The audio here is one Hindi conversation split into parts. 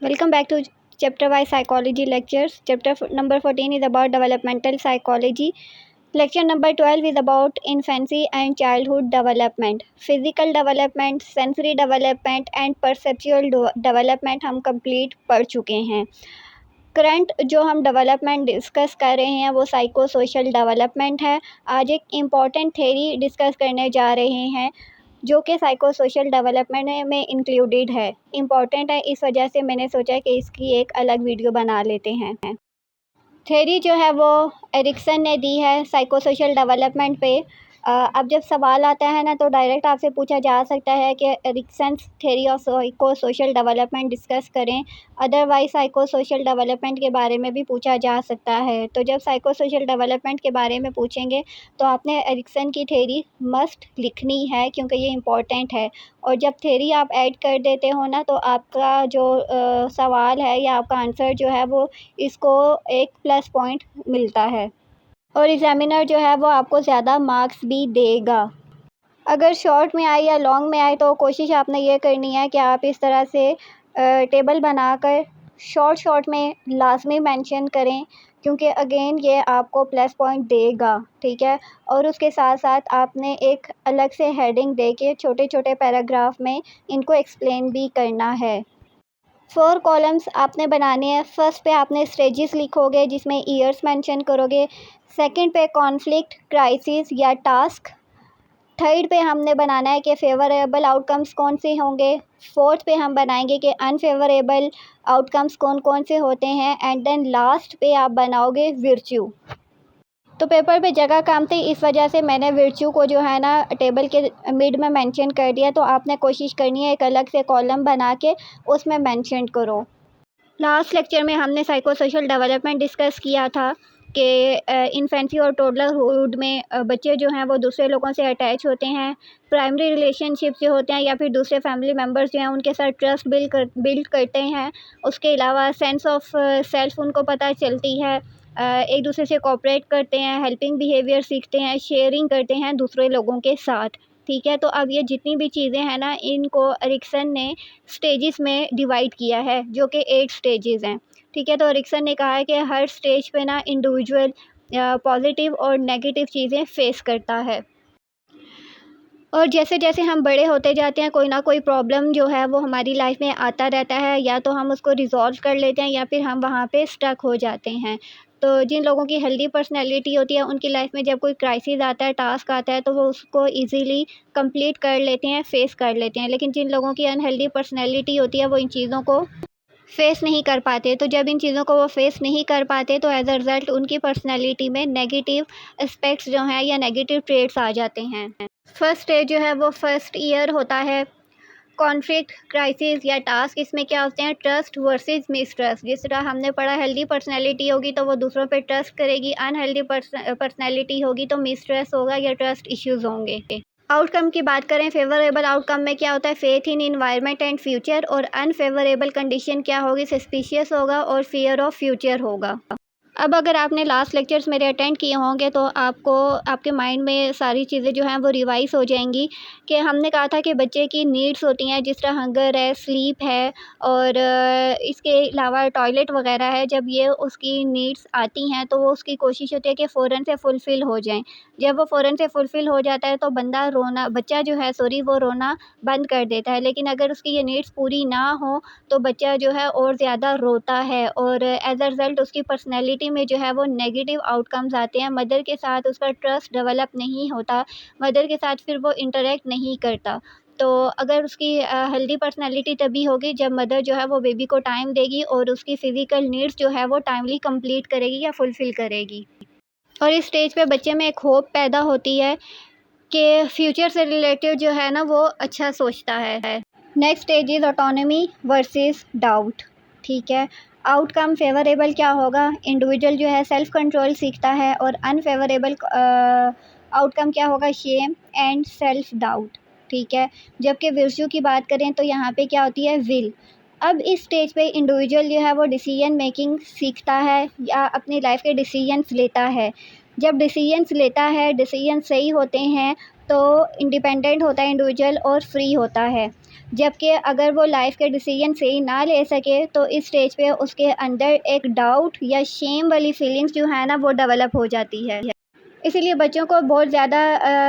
Welcome back to chapter wise psychology lectures. Chapter number 14 is about developmental psychology. Lecture number 12 is about infancy and childhood development. Physical development, sensory development and perceptual development हम complete पढ़ चुके हैं. करंट जो हम डेवलपमेंट डिस्कस कर रहे हैं वो साइको सोशल डेवलपमेंट है. आज एक इम्पॉर्टेंट थ्योरी डिस्कस करने जा रहे हैं जो कि साइको सोशल डेवलपमेंट में इंक्लूडेड है. इम्पॉर्टेंट है, इस वजह से मैंने सोचा कि इसकी एक अलग वीडियो बना लेते हैं. थ्योरी जो है वो एरिक्सन ने दी है साइको सोशल डेवलपमेंट पे. अब जब सवाल आता है ना तो डायरेक्ट आपसे पूछा जा सकता है कि Ericsson theory of psycho social development discuss करें. अदरवाइज साइको सोशल डेवलपमेंट के बारे में भी पूछा जा सकता है. तो जब साइको सोशल डेवलपमेंट के बारे में पूछेंगे तो आपने एरिक्सन की थ्योरी मस्ट लिखनी है क्योंकि ये इम्पॉर्टेंट है. और जब थ्योरी आप ऐड कर देते हो ना तो आपका जो सवाल है या आपका आंसर जो है वो इसको एक प्लस पॉइंट मिलता है और एग्जामिनर जो है वो आपको ज़्यादा मार्क्स भी देगा. अगर शॉर्ट में आए या लॉन्ग में आए तो कोशिश आपने ये करनी है कि आप इस तरह से टेबल बनाकर शॉर्ट में लाजमी मेंशन करें क्योंकि अगेन ये आपको प्लस पॉइंट देगा. ठीक है. और उसके साथ साथ आपने एक अलग से हेडिंग दे के छोटे छोटे पैराग्राफ में इनको एक्सप्लेन भी करना है. 4 कॉलम्स आपने बनाने हैं. फर्स्ट पे आपने स्टेजेस लिखोगे जिसमें ईयर्स मेंशन करोगे. सेकंड पे कॉन्फ्लिक्ट, क्राइसिस या टास्क. थर्ड पे हमने बनाना है कि फेवरेबल आउटकम्स कौन से होंगे. फोर्थ पे हम बनाएंगे कि अनफेवरेबल आउटकम्स कौन कौन से होते हैं. एंड देन लास्ट पे आप बनाओगे विर्च्यू. तो पेपर पे जगह कम थी, इस वजह से मैंने विर्च्यू को जो है ना टेबल के मिड में मेंशन कर दिया. तो आपने कोशिश करनी है एक अलग से कॉलम बना के उसमें मेंशन करो. लास्ट लेक्चर में हमने साइको सोशल डेवलपमेंट डिस्कस किया था कि इन्फेंसी और टोडलरहुड में बच्चे जो हैं वो दूसरे लोगों से अटैच होते हैं. प्राइमरी रिलेशनशिप जो होते हैं या फिर दूसरे फैमिली मेम्बर्स जो हैं उनके साथ ट्रस्ट बिल्ड करते हैं. उसके अलावा सेंस ऑफ सेल्फ उनको पता चलती है. एक दूसरे से कोऑपरेट करते हैं, हेल्पिंग बिहेवियर सीखते हैं, शेयरिंग करते हैं दूसरे लोगों के साथ. ठीक है. तो अब ये जितनी भी चीज़ें हैं ना इनको एरिक्सन ने स्टेजेस में डिवाइड किया है जो कि 8 स्टेजेस हैं. ठीक है. तो एरिक्सन ने कहा है कि हर स्टेज पे ना इंडिविजुअल पॉजिटिव और नेगेटिव चीज़ें फेस करता है और जैसे जैसे हम बड़े होते जाते हैं कोई ना कोई प्रॉब्लम जो है वो हमारी लाइफ में आता रहता है. या तो हम उसको रिजॉल्व कर लेते हैं या फिर हम वहाँ पे स्टक हो जाते हैं. तो जिन लोगों की हेल्दी पर्सनैलिटी होती है उनकी लाइफ में जब कोई क्राइसिस आता है, टास्क आता है तो वो उसको ईज़िली कंप्लीट कर लेते हैं, फेस कर लेते हैं. लेकिन जिन लोगों की अनहेल्दी पर्सनैलिटी होती है वो इन चीज़ों को फेस नहीं कर पाते. तो जब इन चीज़ों को वो फेस नहीं कर पाते तो एज अ रिज़ल्ट उनकी पर्सनैलिटी में नेगेटिव एस्पेक्ट्स जो हैं या नेगेटिव ट्रेट्स आ जाते हैं. फर्स्ट स्टेज जो है वो फर्स्ट ईयर होता है. कॉन्फ्लिक्ट, क्राइसिस या टास्क, इसमें क्या होते हैं ट्रस्ट वर्सेस मिसट्रस्ट. जिस तरह हमने पढ़ा हेल्दी पर्सनैलिटी होगी तो वो दूसरों पे ट्रस्ट करेगी, अनहेल्दी पर्सनैलिटी होगी तो मिसट्रस्ट होगा या ट्रस्ट इश्यूज़ होंगे. आउटकम की बात करें, फेवरेबल आउटकम में क्या होता है faith in environment and future. और अनफेवरेबल कंडीशन क्या होगी, सस्पिशियस होगा और फियर ऑफ फ्यूचर होगा. अब अगर आपने लास्ट लेक्चर्स मेरे अटेंड किए होंगे तो आपको आपके माइंड में सारी चीज़ें जो हैं वो रिवाइज़ हो जाएंगी कि हमने कहा था कि बच्चे की नीड्स होती हैं जिस तरह हंगर है, स्लीप है और इसके अलावा टॉयलेट वगैरह है. जब ये उसकी नीड्स आती हैं तो वो उसकी कोशिश होती है कि फ़ौरन से फुलफ़िल हो जाएं. जब वो फ़ौरन से फुलफ़िल हो जाता है तो बच्चा जो है वो रोना बंद कर देता है. लेकिन अगर उसकी ये नीड्स पूरी ना हो तो बच्चा जो है और ज़्यादा रोता है और एज अ रिज़ल्ट उसकी पर्सनैलिटी में जो है वो नेगेटिव आउटकम्स आते हैं. मदर के साथ उसका ट्रस्ट डेवलप नहीं होता, मदर के साथ फिर वो इंटरेक्ट नहीं करता. तो अगर उसकी हेल्दी पर्सनैलिटी तभी होगी जब मदर जो है वो बेबी को टाइम देगी और उसकी फ़िज़िकल नीड्स जो है वो टाइमली कंप्लीट करेगी या फुलफ़िल करेगी. और इस स्टेज पे बच्चे में एक होप पैदा होती है कि फ्यूचर से रिलेटेड जो है ना वो अच्छा सोचता है. Next stage is autonomy versus doubt. ठीक है. आउटकम फेवरेबल क्या होगा, इंडिविजुअल जो है सेल्फ कंट्रोल सीखता है. और अनफेवरेबल आउटकम क्या होगा, शेम एंड सेल्फ डाउट. ठीक है. जबकि वर्च्यू की बात करें तो यहाँ पे क्या होती है, विल. अब इस स्टेज पे इंडिविजुअल जो है वो डिसीजन मेकिंग सीखता है या अपनी लाइफ के डिसीजंस लेता है. जब डिसीजंस लेता है, डिसीजन सही होते हैं तो इंडिपेंडेंट होता है इंडिविजुअल और फ्री होता है। जबकि अगर वो लाइफ के डिसीजन सही ना ले सके तो इस स्टेज पे उसके अंदर एक डाउट या शेम वाली फीलिंग्स जो है ना वो डेवलप हो जाती है। इसीलिए बच्चों को बहुत ज़्यादा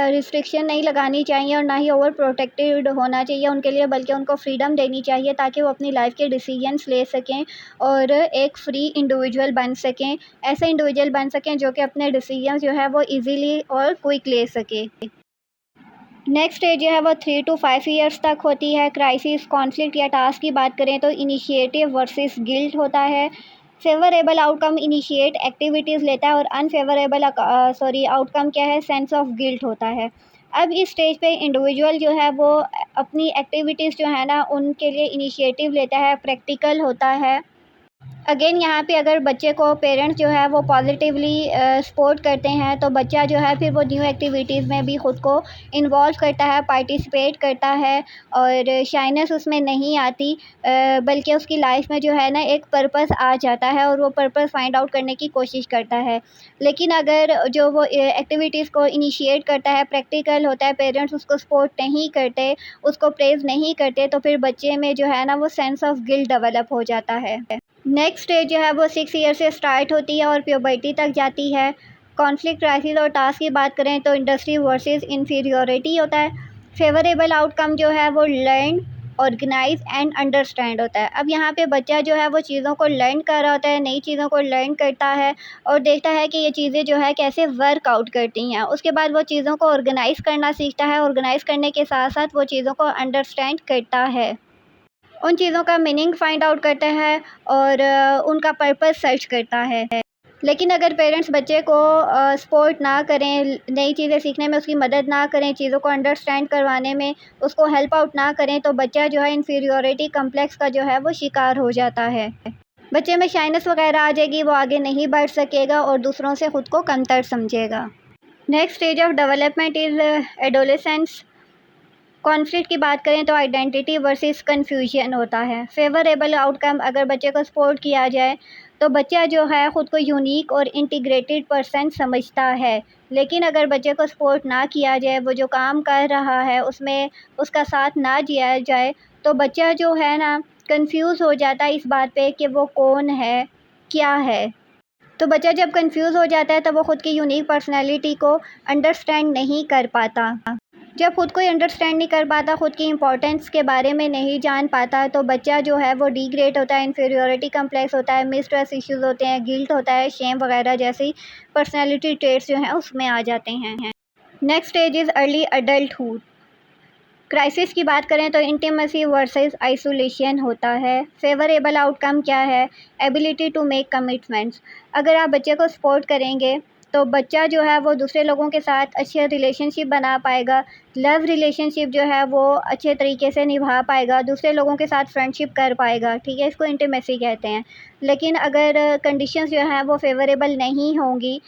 रिस्ट्रिक्शन नहीं लगानी चाहिए और ना ही ओवर प्रोटेक्टेड होना चाहिए उनके लिए, बल्कि उनको फ्रीडम देनी चाहिए ताकि वो अपनी लाइफ के डिसीजंस ले सकें और एक फ्री इंडिविजुअल बन सकें, ऐसे इंडिविजुअल बन सकें जो कि अपने डिसीजंस जो है वो इजीली और क्विक ले सके। नेक्स्ट स्टेज जो है वो 3 to 5 ईयर्स तक होती है। क्राइसिस, कॉन्फ्लिक्ट या टास्क की बात करें तो इनिशिएटिव वर्सेस गिल्ट होता है। फेवरेबल आउटकम इनिशिएट एक्टिविटीज़ लेता है और अनफेवरेबल आउटकम क्या है, सेंस ऑफ गिल्ट होता है। अब इस स्टेज पे इंडिविजुअल जो है वो अपनी एक्टिविटीज़ जो है ना उनके लिए इनिशिएटिव लेता है, प्रैक्टिकल होता है। अगेन यहाँ पे अगर बच्चे को पेरेंट्स जो है वो पॉजिटिवली सपोर्ट करते हैं तो बच्चा जो है फिर वो न्यू एक्टिविटीज़ में भी ख़ुद को इन्वॉल्व करता है, पार्टिसिपेट करता है और शाइनेस उसमें नहीं आती, बल्कि उसकी लाइफ में जो है ना एक पर्पस आ जाता है और वो पर्पस फाइंड आउट करने की कोशिश करता है। लेकिन अगर जो वो एक्टिविटीज़ को इनिशिएट करता है, प्रैक्टिकल होता है, पेरेंट्स उसको सपोर्ट नहीं करते, उसको प्रेज़ नहीं करते, तो फिर बच्चे में जो है ना वो सेंस ऑफ गिल्ट डेवलप हो जाता है। नेक्स्ट स्टेज जो है वो 6 ईयर से स्टार्ट होती है और प्यूबर्टी तक जाती है। कॉन्फ्लिक्ट, क्राइसिस और टास्क की बात करें तो इंडस्ट्री वर्सेस इंफीरियरिटी होता है। फेवरेबल आउटकम जो है वो लर्न, ऑर्गेनाइज एंड अंडरस्टैंड होता है। अब यहाँ पे बच्चा जो है वो चीज़ों को लर्न कर रहा होता है, नई चीज़ों को लर्न करता है और देखता है कि ये चीज़ें जो है कैसे वर्क आउट करती हैं। उसके बाद वो चीज़ों को ऑर्गेनाइज़ करना सीखता है, ऑर्गेनाइज़ करने के साथ साथ वो चीज़ों को अंडरस्टैंड करता है, उन चीज़ों का मीनिंग फाइंड आउट करता है और उनका पर्पस सर्च करता है। लेकिन अगर पेरेंट्स बच्चे को सपोर्ट ना करें, नई चीज़ें सीखने में उसकी मदद ना करें, चीज़ों को अंडरस्टैंड करवाने में उसको हेल्प आउट ना करें, तो बच्चा जो है इन्फीरियरिटी कम्प्लेक्स का जो है वो शिकार हो जाता है। बच्चे में शाइनेस वगैरह आ जाएगी, वो आगे नहीं बढ़ सकेगा और दूसरों से ख़ुद को कमतर समझेगा। Next stage of development is adolescence. Conflict की बात करें तो आइडेंटिटी वर्सेस कन्फ्यूजन होता है। फेवरेबल आउटकम अगर बच्चे को सपोर्ट किया जाए तो बच्चा जो है ख़ुद को यूनिक और इंटीग्रेटेड पर्सन समझता है। लेकिन अगर बच्चे को सपोर्ट ना किया जाए, वो जो काम कर रहा है उसमें उसका साथ ना दिया जाए, तो बच्चा जो है ना कंफ्यूज हो जाता है इस बात पे कि वो कौन है, क्या है। तो बच्चा जब कंफ्यूज हो जाता है तो वो ख़ुद की यूनिक पर्सनैलिटी को अंडरस्टैंड नहीं कर पाता। जब खुद को अंडरस्टैंड नहीं कर पाता, ख़ुद की इम्पोर्टेंस के बारे में नहीं जान पाता, तो बच्चा जो है वो डिग्रेड होता है, इन्फीरियरिटी कम्प्लेक्स होता है, मिसट्रस्ट इश्यूज़ होते हैं, गिल्ट होता है, शेम वगैरह जैसी पर्सनैलिटी ट्रेट्स जो हैं उसमें आ जाते हैं। Next stage is early adulthood. Crisis की बात करें तो इंटीमेसी वर्सेस आइसोलेशन होता है। फेवरेबल आउटकम क्या है, एबिलिटी टू मेक कमिटमेंट्स। अगर आप बच्चे को सपोर्ट करेंगे तो बच्चा जो है वो दूसरे लोगों के साथ अच्छे रिलेशनशिप बना पाएगा, लव रिलेशनशिप जो है वो अच्छे तरीके से निभा पाएगा, दूसरे लोगों के साथ फ्रेंडशिप कर पाएगा, ठीक है, इसको इंटीमेसी कहते हैं। लेकिन अगर कंडीशंस जो हैं वो फेवरेबल नहीं होंगी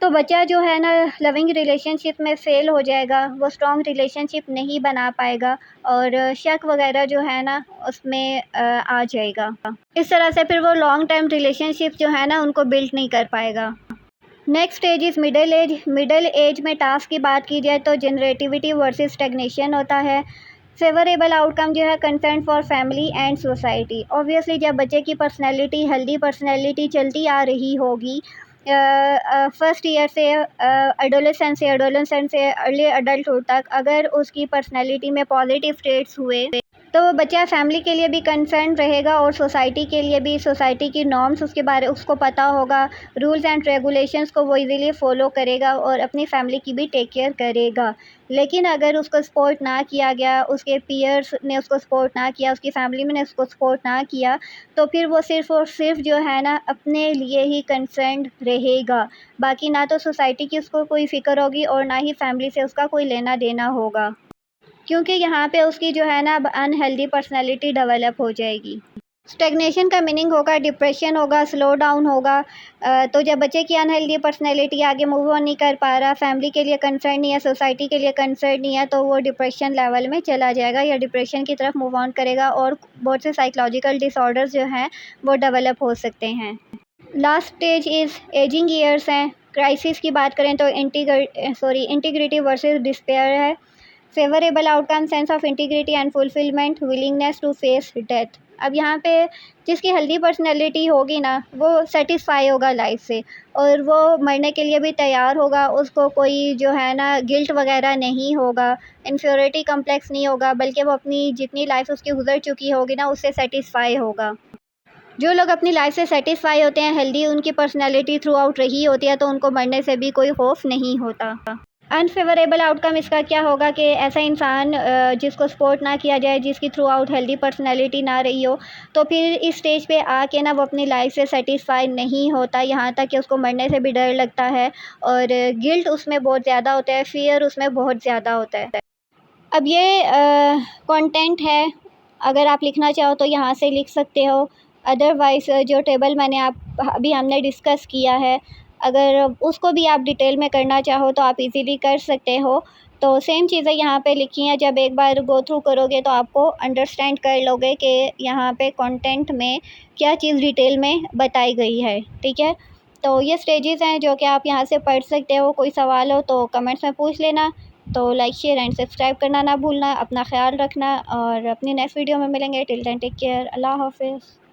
तो बच्चा जो है ना लविंग रिलेशनशिप में फ़ेल हो जाएगा, वो स्ट्रॉन्ग रिलेशनशिप नहीं बना पाएगा और शक वगैरह जो है ना उसमें आ जाएगा। इस तरह से फिर वो लॉन्ग टर्म रिलेशनशिप जो है ना उनको बिल्ड नहीं कर पाएगा। Next stage is middle age. Middle age में टास्क की बात की जाए तो जनरेटिविटी वर्सेस स्टैग्नेशन होता है। फेवरेबल आउटकम जो है concern for family and society. Obviously जब बच्चे की पर्सनैलिटी हेल्दी पर्सनैलिटी चलती आ रही होगी फर्स्ट ईयर से एडोलेसेंस से अर्ली अडल्टहुड तक, अगर उसकी पर्सनैलिटी में पॉजिटिव ट्रेट्स हुए तो वो बच्चा फैमिली के लिए भी कंसर्न रहेगा और सोसाइटी के लिए भी, सोसाइटी की नॉर्म्स उसके बारे उसको पता होगा, रूल्स एंड रेगुलेशंस को वो इजीली फॉलो करेगा और अपनी फैमिली की भी टेक केयर करेगा। लेकिन अगर उसको सपोर्ट ना किया गया, उसके पीयर्स ने उसको सपोर्ट ना किया, उसकी फैमिली में ने उसको सपोर्ट ना किया, तो फिर वो सिर्फ़ और सिर्फ जो है ना अपने लिए ही कंसर्न्ड रहेगा। बाकी ना तो सोसाइटी की उसको कोई फ़िक्र होगी और ना ही फैमिली से उसका कोई लेना देना होगा, क्योंकि यहाँ पे उसकी जो है ना अनहेल्दी पर्सनैलिटी डेवलप हो जाएगी। स्टैग्नेशन का मीनिंग होगा डिप्रेशन होगा, स्लो डाउन होगा। तो जब बच्चे की अनहेल्दी पर्सनैलिटी आगे मूव ऑन नहीं कर पा रहा, फैमिली के लिए कंसर्न नहीं है, सोसाइटी के लिए कंसर्न नहीं है, तो वो डिप्रेशन लेवल में चला जाएगा या डिप्रेशन की तरफ मूव ऑन करेगा और बहुत से साइकोलॉजिकल डिसऑर्डर्स जो हैं वो डेवलप हो सकते हैं। Last stage is aging years हैं। क्राइसिस की बात करें तो इंटीग्रिटी वर्सेस डिस्पेयर है। Favourable outcome, sense of integrity and fulfilment, willingness to face death. अब यहाँ पे जिसकी हेल्दी पर्सनैलिटी होगी ना, वो सेटिस्फाई होगा लाइफ से और वो मरने के लिए भी तैयार होगा। उसको कोई जो है ना गिल्ट वगैरह नहीं होगा, इन्फ्योरिटी कम्प्लेक्स नहीं होगा, बल्कि वो अपनी जितनी लाइफ उसकी गुजर चुकी होगी ना उससे सेटिस्फाई होगा। जो लोग अपनी लाइफ से सेटिस्फाई होते हैं, हेल्दी उनकी पर्सनैलिटी थ्रू आउट रही होती है, तो उनको मरने से भी कोई खौफ नहीं होता। अनफेवरेबल आउटकम इसका क्या होगा कि ऐसा इंसान जिसको सपोर्ट ना किया जाए, जिसकी थ्रू आउट हेल्दी पर्सनैलिटी ना रही हो, तो फिर इस स्टेज पे आके ना वो अपनी लाइफ से सेटिस्फाई नहीं होता, यहाँ तक कि उसको मरने से भी डर लगता है और गिल्ट उसमें बहुत ज़्यादा होता है, फियर उसमें बहुत ज़्यादा होता है। अब ये कंटेंट है, अगर आप लिखना चाहो तो यहाँ से लिख सकते हो। अदरवाइज़ जो टेबल मैंने अभी हमने डिस्कस किया है, अगर उसको भी आप डिटेल में करना चाहो तो आप इजीली कर सकते हो। तो सेम चीज़ें यहाँ पे लिखी हैं, जब एक बार गो थ्रू करोगे तो आपको अंडरस्टैंड कर लोगे कि यहाँ पे कंटेंट में क्या चीज़ डिटेल में बताई गई है। ठीक है, तो ये स्टेजेस हैं जो कि आप यहाँ से पढ़ सकते हो। कोई सवाल हो तो कमेंट्स में पूछ लेना। तो लाइक, शेयर एंड सब्सक्राइब करना ना भूलना। अपना ख्याल रखना और अपनी नेक्स्ट वीडियो में मिलेंगे। Till then take care. अल्लाह हाफ़िज़।